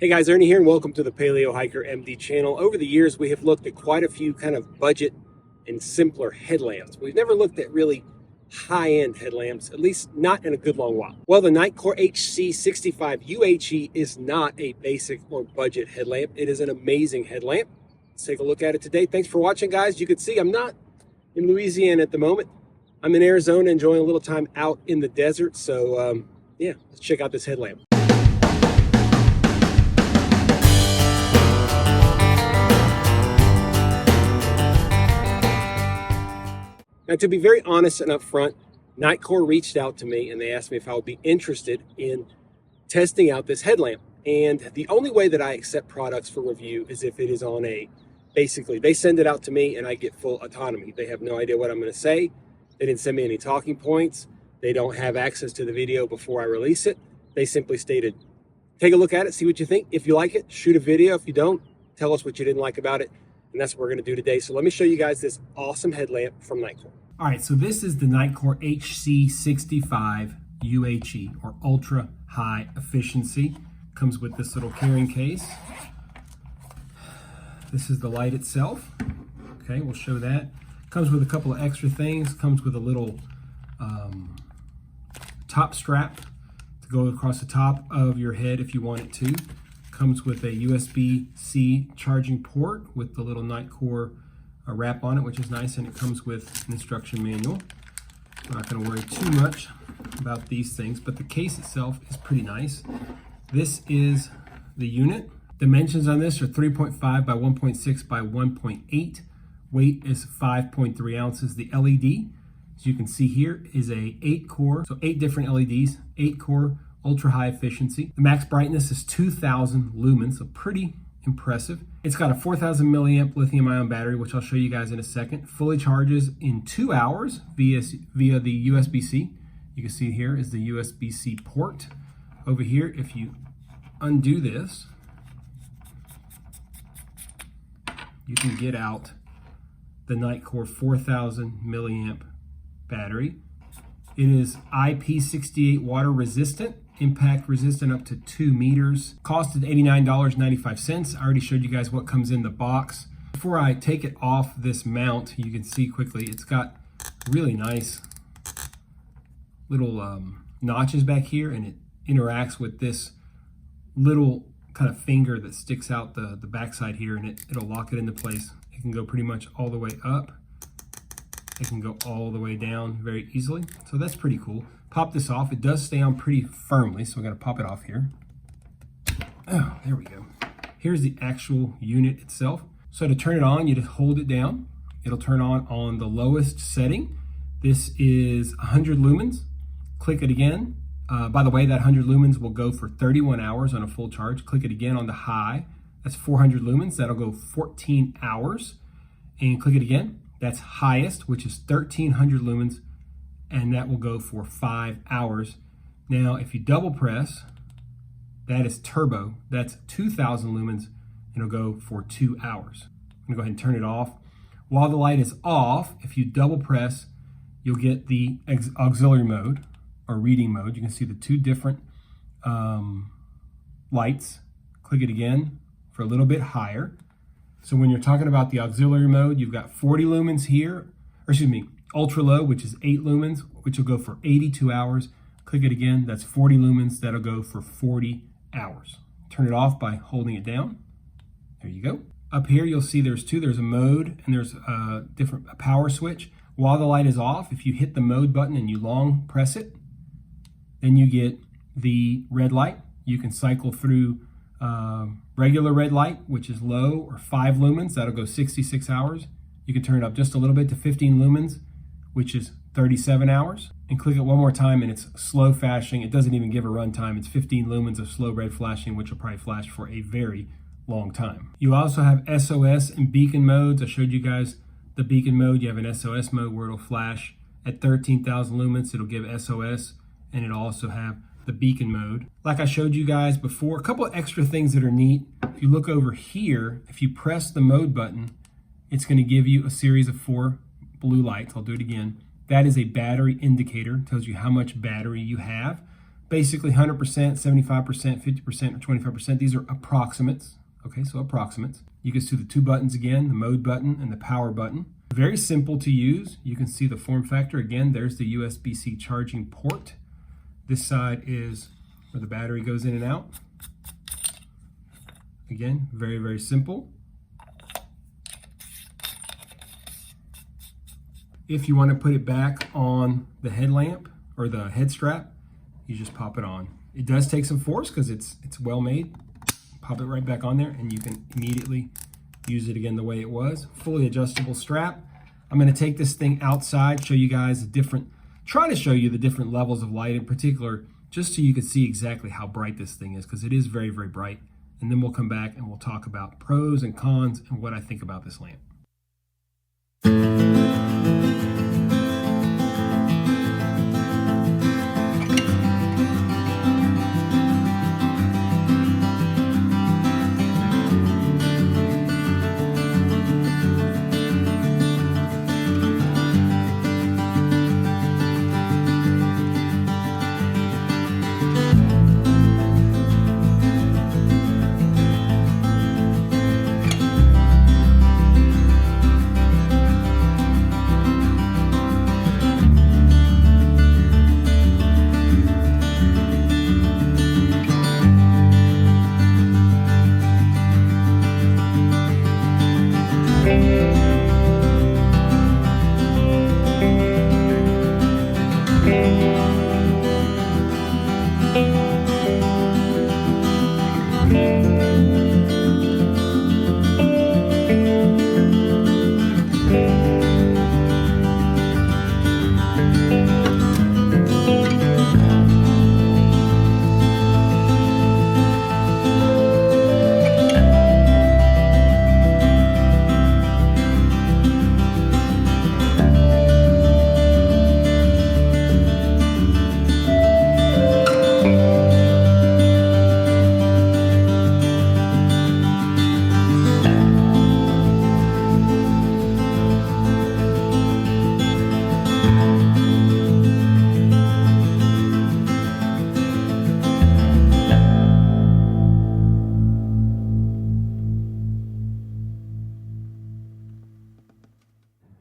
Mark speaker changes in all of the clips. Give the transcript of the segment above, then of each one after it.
Speaker 1: Hey guys, Ernie here and welcome to the Paleo Hiker MD channel. Over the years, we have looked at quite a few kind of budget and simpler headlamps. We've never looked at really high-end headlamps, at least not in a good long while. Well, the Nitecore HC65 UHE is not a basic or budget headlamp. It is an amazing headlamp. Let's take a look at it today. Thanks for watching, guys. You can see I'm not in Louisiana at the moment. I'm in Arizona enjoying a little time out in the desert. So yeah, let's check out this headlamp. Now, to be very honest and upfront, Nitecore reached out to me and they asked me if I would be interested in testing out this headlamp. And the only way that I accept products for review is if it is on basically, they send it out to me and I get full autonomy. They have no idea what I'm going to say. They didn't send me any talking points. They don't have access to the video before I release it. They simply stated, take a look at it, see what you think. If you like it, shoot a video. If you don't, tell us what you didn't like about it. And that's what we're going to do today. So let me show you guys this awesome headlamp from Nitecore.
Speaker 2: All right, so this is the Nitecore HC65 UHE, or ultra high efficiency. Comes with this little carrying case. This is the light itself. Okay, we'll show that. Comes with a couple of extra things. Comes with a little top strap to go across the top of your head if you want it to. Comes with a USB-C charging port with the little Nitecore wrap on it, which is nice, and it comes with an instruction manual. I'm not going to worry too much about these things, but the case itself is pretty nice. This is the unit. Dimensions on this are 3.5 by 1.6 by 1.8. Weight is 5.3 ounces. The LED, as you can see here, is a 8-core, so 8 different LEDs, 8-core, ultra high efficiency. The max brightness is 2000 lumens, so pretty impressive. It's got a 4000 milliamp lithium ion battery, which I'll show you guys in a second. Fully charges in 2 hours via the USB-C. You can see here is the USB-C port. Over here, if you undo this, you can get out the Nitecore 4000 milliamp battery. It is IP68 water resistant, impact resistant up to 2 meters. Cost is $89.95. I already showed you guys what comes in the box. Before I take it off this mount, you can see quickly, it's got really nice little notches back here, and it interacts with this little kind of finger that sticks out the backside here, and it'll lock it into place. It can go pretty much all the way up. It can go all the way down very easily. So that's pretty cool. Pop this off. It does stay on pretty firmly, so I'm gonna pop it off here. Oh, there we go. Here's the actual unit itself. So to turn it on, you just hold it down. It'll turn on the lowest setting. This is 100 lumens. Click it again. By the way, that 100 lumens will go for 31 hours on a full charge. Click it again on the high. That's 400 lumens. That'll go 14 hours. And click it again. That's highest, which is 1300 lumens, and that will go for 5 hours. Now, if you double press, that is turbo. That's 2000 lumens, and it'll go for 2 hours. I'm gonna go ahead and turn it off. While the light is off, if you double press, you'll get the auxiliary mode or reading mode. You can see the two different lights. Click it again for a little bit higher. So when you're talking about the auxiliary mode, you've got 40 lumens here, or excuse me, ultra low, which is 8 lumens, which will go for 82 hours. Click it again, that's 40 lumens, that'll go for 40 hours. Turn it off by holding it down. There you go. Up here, you'll see there's a mode and there's a power switch. While the light is off, if you hit the mode button and you long press it, then you get the red light. You can cycle through regular red light, which is low, or 5 lumens, that'll go 66 hours. You can turn it up just a little bit to 15 lumens, which is 37 hours. And click it one more time and it's slow flashing. It doesn't even give a run time. It's 15 lumens of slow red flashing, which will probably flash for a very long time. You also have SOS and beacon modes. I showed you guys the beacon mode. You have an SOS mode where it'll flash at 13,000 lumens. It'll give SOS, and it'll also have the beacon mode. Like I showed you guys before, a couple of extra things that are neat. If you look over here, if you press the mode button, it's going to give you a series of 4 blue lights. I'll do it again. That is a battery indicator. It tells you how much battery you have. basically 100%, 75%, 50%, or 25%. These are approximates. Okay, so approximates. You can see the two buttons again, the mode button and the power button. Very simple to use. You can see the form factor. Again, there's the USB-C charging port. This side is where the battery goes in and out. Again, very, very simple. If you want to put it back on the headlamp or the head strap, you just pop it on. It does take some force because it's well made. Pop it right back on there and you can immediately use it again the way it was. Fully adjustable strap. I'm going to take this thing outside, show you guys try to show you the different levels of light in particular, just so you can see exactly how bright this thing is, because it is very, very bright. And then we'll come back and we'll talk about pros and cons and what I think about this lamp.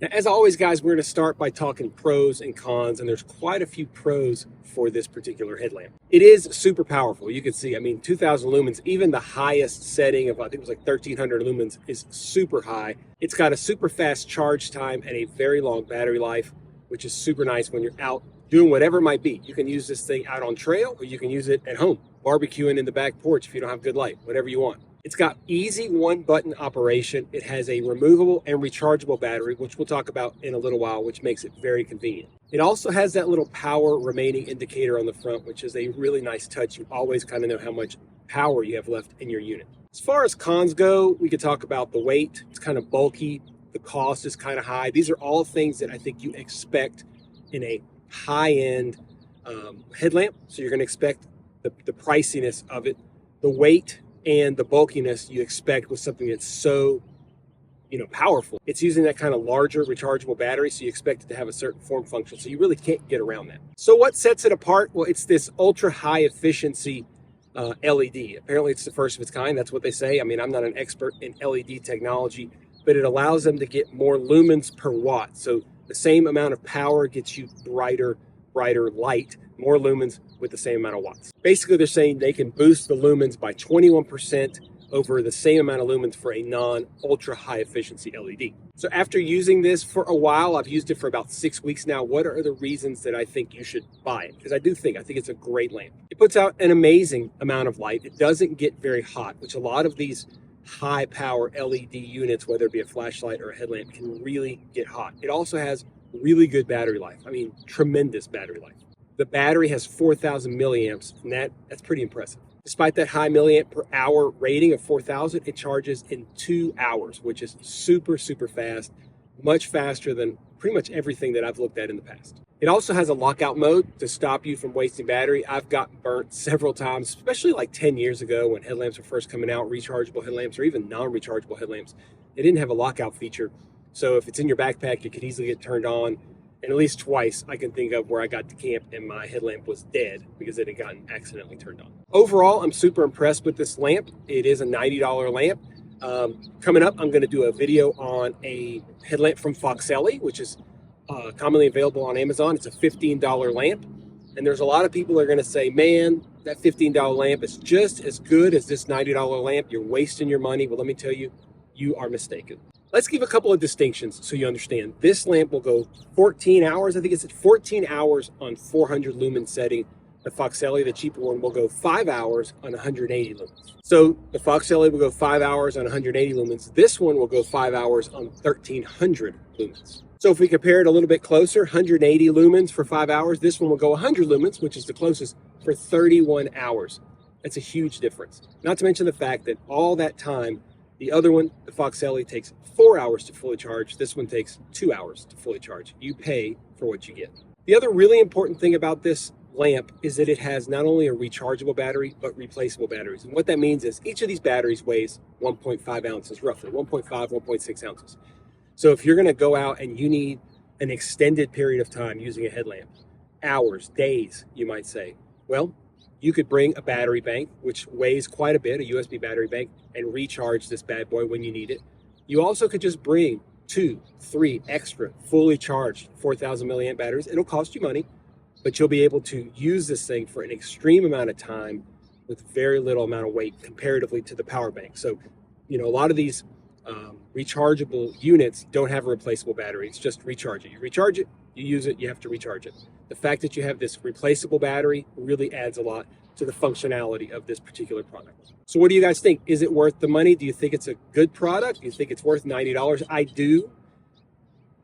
Speaker 1: Now, as always, guys, we're going to start by talking pros and cons, and there's quite a few pros for this particular headlamp. It is super powerful. You can see, I mean, 2,000 lumens, even the highest setting of, I think it was like 1,300 lumens, is super high. It's got a super fast charge time and a very long battery life, which is super nice when you're out doing whatever it might be. You can use this thing out on trail, or you can use it at home, barbecuing in the back porch if you don't have good light, whatever you want. It's got easy one-button operation. It has a removable and rechargeable battery, which we'll talk about in a little while, which makes it very convenient. It also has that little power remaining indicator on the front, which is a really nice touch. You always kind of know how much power you have left in your unit. As far as cons go, we could talk about the weight. It's kind of bulky. The cost is kind of high. These are all things that I think you expect in a high-end headlamp. So you're going to expect the priciness of it, the weight, and the bulkiness you expect with something that's so, powerful. It's using that kind of larger rechargeable battery, so you expect it to have a certain form function, so you really can't get around that. So what sets it apart? Well, it's this ultra high efficiency LED. Apparently it's the first of its kind. That's what they say. I mean, I'm not an expert in LED technology, but it allows them to get more lumens per watt. So the same amount of power gets you brighter light, more lumens with the same amount of watts. Basically, they're saying they can boost the lumens by 21% over the same amount of lumens for a non-ultra high efficiency LED. So after using this for a while, I've used it for about 6 weeks now. What are the reasons that I think you should buy it? Because I think it's a great lamp. It puts out an amazing amount of light. It doesn't get very hot, which a lot of these high power LED units, whether it be a flashlight or a headlamp, can really get hot. It also has really good battery life. I mean, tremendous battery life. The battery has 4,000 milliamps, and that's pretty impressive. Despite that high milliamp per hour rating of 4,000, it charges in 2 hours, which is super, super fast, much faster than pretty much everything that I've looked at in the past. It also has a lockout mode to stop you from wasting battery. I've gotten burnt several times, especially like 10 years ago when headlamps were first coming out, rechargeable headlamps or even non-rechargeable headlamps. They didn't have a lockout feature. So if it's in your backpack, it could easily get turned on And at least twice I can think of where I got to camp and my headlamp was dead because it had gotten accidentally turned on. Overall, I'm super impressed with this lamp. It is a $90 lamp. Coming up, I'm going to do a video on a headlamp from Foxelli, which is commonly available on Amazon. It's a $15 lamp. And there's a lot of people that are going to say, man, that $15 lamp is just as good as this $90 lamp. You're wasting your money. Well, let me tell you, you are mistaken. Let's give a couple of distinctions so you understand. This lamp will go 14 hours. I think it's at 14 hours on 400 lumen setting. The Foxelli, the cheaper one, will go 5 hours on 180 lumens. So the Foxelli will go 5 hours on 180 lumens. This one will go 5 hours on 1300 lumens. So if we compare it a little bit closer, 180 lumens for 5 hours. This one will go 100 lumens, which is the closest, for 31 hours. That's a huge difference. Not to mention the fact that all that time, the other one, the Foxelli, takes 4 hours to fully charge. This one takes 2 hours to fully charge. You pay for what you get. The other really important thing about this lamp is that it has not only a rechargeable battery, but replaceable batteries. And what that means is each of these batteries weighs 1.5 ounces, roughly 1.5, 1.6 ounces. So if you're going to go out and you need an extended period of time using a headlamp, hours, days, you might say, well, you could bring a battery bank, which weighs quite a bit, a USB battery bank, and recharge this bad boy when you need it. You also could just bring 2, 3 extra fully charged 4,000 milliamp batteries. It'll cost you money, but you'll be able to use this thing for an extreme amount of time with very little amount of weight comparatively to the power bank. So, you know, a lot of these rechargeable units don't have a replaceable battery. It's just recharge it. You recharge it, you use it, you have to recharge it. The fact that you have this replaceable battery really adds a lot to the functionality of this particular product. So what do you guys think? Is it worth the money? Do you think it's a good product? Do you think it's worth $90? I do.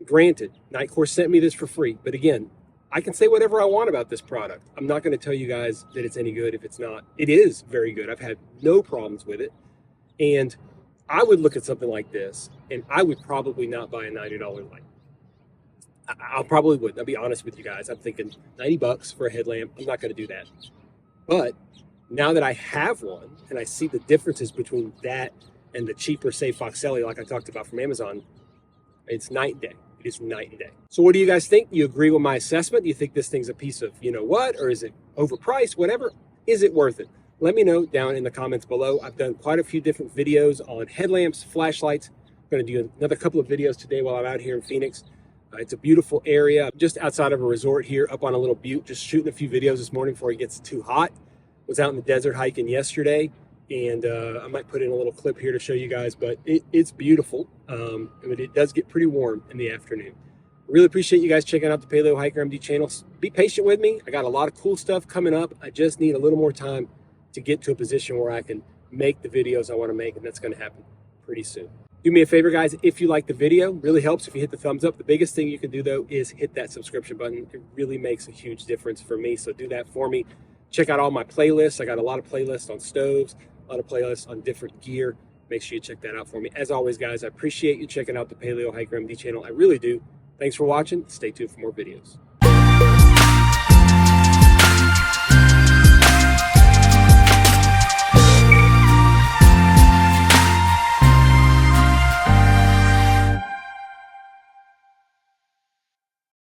Speaker 1: Granted, Nitecore sent me this for free, but again, I can say whatever I want about this product. I'm not going to tell you guys that it's any good if it's not. It is very good. I've had no problems with it. And I would look at something like this and I would probably not buy a $90 light. I probably wouldn't. I'll be honest with you guys. I'm thinking 90 bucks for a headlamp. I'm not going to do that. But now that I have one and I see the differences between that and the cheaper, say, Foxelli, like I talked about from Amazon, it's night and day. It is night and day. So what do you guys think? You agree with my assessment? Do you think this thing's a piece of you know what? Or is it overpriced? Whatever. Is it worth it? Let me know down in the comments below. I've done quite a few different videos on headlamps, flashlights. I'm going to do another couple of videos today while I'm out here in Phoenix. It's a beautiful area. I'm just outside of a resort here up on a little butte, just shooting a few videos this morning before it gets too hot. Was out in the desert hiking yesterday, and I might put in a little clip here to show you guys, but it's beautiful. But it does get pretty warm in the afternoon. Really appreciate you guys checking out the Paleo Hiker MD channel. Be patient with me. I got a lot of cool stuff coming up. I just need a little more time to get to a position where I can make the videos I want to make, and that's going to happen pretty soon. Do me a favor, guys, if you like the video, really helps if you hit the thumbs up. The biggest thing you can do, though, is hit that subscription button. It really makes a huge difference for me, so do that for me. Check out all my playlists. I got a lot of playlists on stoves, a lot of playlists on different gear. Make sure you check that out for me. As always, guys, I appreciate you checking out the Paleo Hiker MD channel. I really do. Thanks for watching. Stay tuned for more videos.